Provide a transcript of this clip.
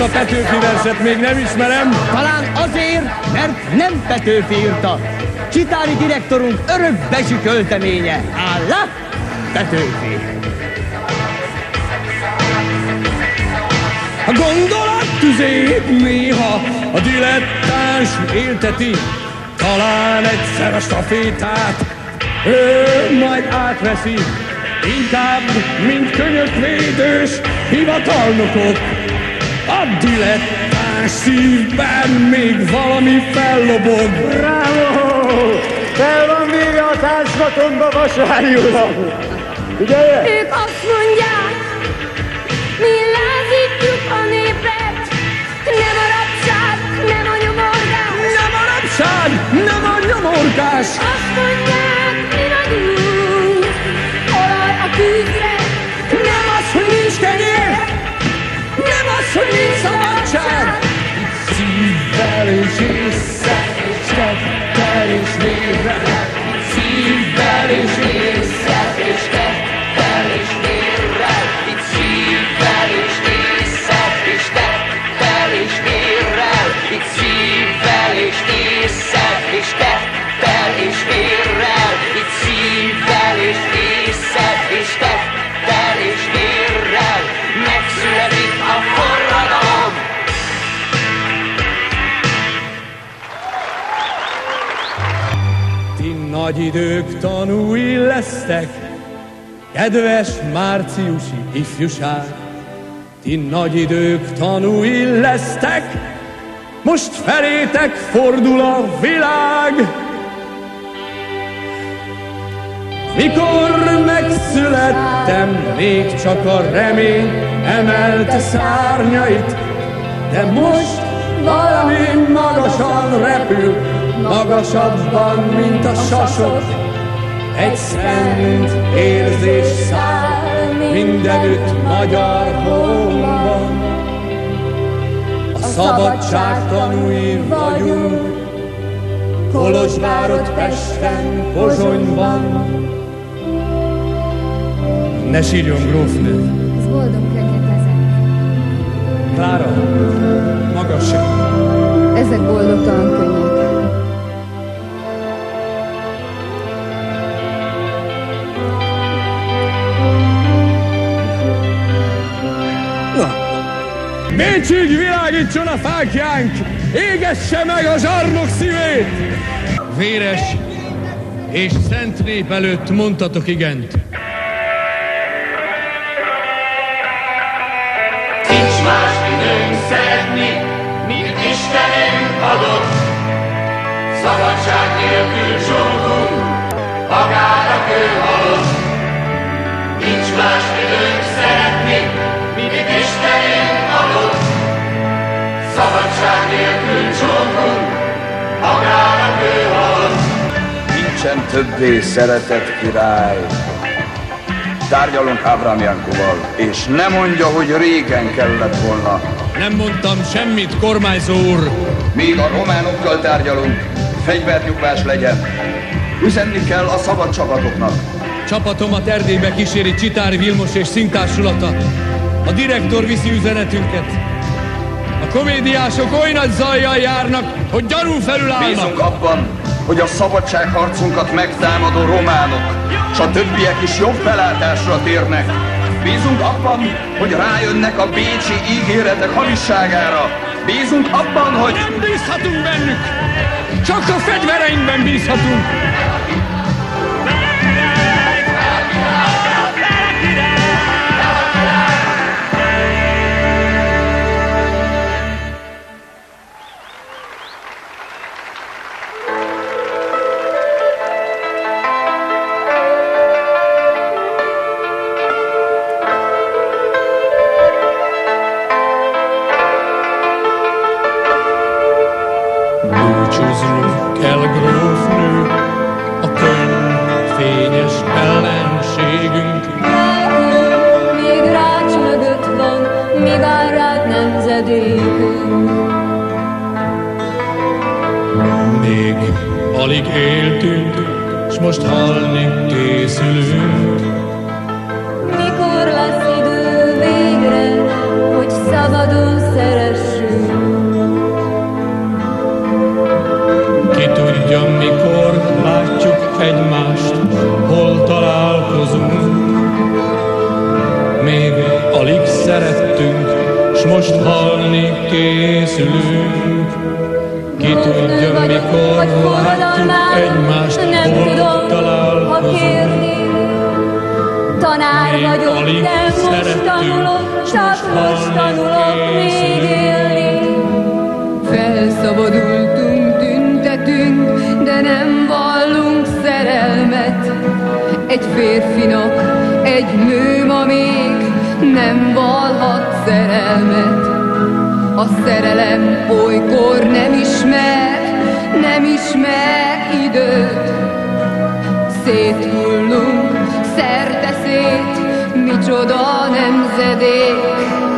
a Petőfi verset még nem ismerem. Talán azért, mert nem Petőfi írta. Csitári direktorunk örökbesi költeménye. Állá, Petőfi. A gondolat tüzét néha a dilettáns élteti. Talán egyszer a stafétát ő majd átveszi. Inkább, mint könyökvédős hivatalnokok. A dilettáns szívben még valami fellobog. Bravo! Fel van vége a táncsmatomba, Vasvári uram! Figyelje! Ők azt mondják, mi lázítjuk a népet. Nem a rabság, nem a nyomorgás. Nem a rabság, nem a nyomorgás. Azt mondják, mi vagyunk olaj a tűzre. Nem az, hogy nincs kenyér, nem az, hogy nincs szabadság. Szívvel és ésszel, és tettel és vérrel. Szívvel és ésszel, és tettel és vérrel. Itt szívvel és ésszel, és tettel és vérrel. Itt szívvel és ésszel, és tettel és vérrel. Itt szívvel és ésszel, és tettel és vérrel. Megszületik a forradalom. Ti nagy idők tanúi lesztek, kedves márciusi ifjúság. Ti nagy idők tanúi lesztek, most felétek fordul a világ. Mikor megszülettem, még csak a remény emelte szárnyait, de most valami magasan repül, magasabban, mint a sasok. Egy szent érzés száll mindenütt magyar holomban. A szabadság tanúi vagyunk, Kolozsvárod, Pesten, Pozsonyban. Ne sírjon, grófnő! Ez boldog könnyek ezek. Klára, magasság! Ezek boldogtalan könnyek. Bécsig világítson a fákjánk, égesse meg a zsarnok szívét! Véres és szent nép előtt mondtatok igent. Nincs más időnk szeretni, mint Istenünk adott. Szabadság nélkül zsongunk, akár a kő halott. Nincs más időnk szeretni, mint Istenünk adott. Szabadság nélkül zsongunk, akár a kő halott. Nincsen többé szeretett király. Tárgyalunk Ábrám Jánkóval, és ne mondja, hogy régen kellett volna. Nem mondtam semmit, kormányzó úr. Míg a románokkal tárgyalunk, fegyvernyugvás legyen. Üzenni kell a szabad csapatoknak. Csapatomat Erdélybe kíséri Csitári Vilmos és színtársulata. A direktor viszi üzenetünket. A komédiások oly nagy zajjal járnak, hogy gyanú felül állnak. Bízunk abban, hogy a szabadságharcunkat megtámadó románok, s a többiek is jobb belátásra térnek. Bízunk abban, hogy rájönnek a bécsi ígéretek hamisságára. Bízunk abban, hogy... Nem bízhatunk bennük! Csak a fegyvereinkben bízhatunk! Búcsúznunk kell, grófnő, a könny fényes ellenségünk. Még rács mögött van, míg áll rád nemzedékünk. Még alig éltünk, s most halni készülünk. Mikor lesz idő végre, hogy szabadon szeress mikor látjuk egymást, hol találkozunk. Még alig szerettünk, s most halni készülünk. Ki tudja, mikor látjuk egymást, hol találkozunk. Tanár vagyok, de most tanulok, csak most tanulok még élni. Felszabadultunk, tüntetünk, de nem vallunk szerelmet. Egy férfinak egy nő ma még nem vallhat szerelmet. A szerelem olykor nem ismer időt. Széthullunk, szerte szét, micsoda nemzedék.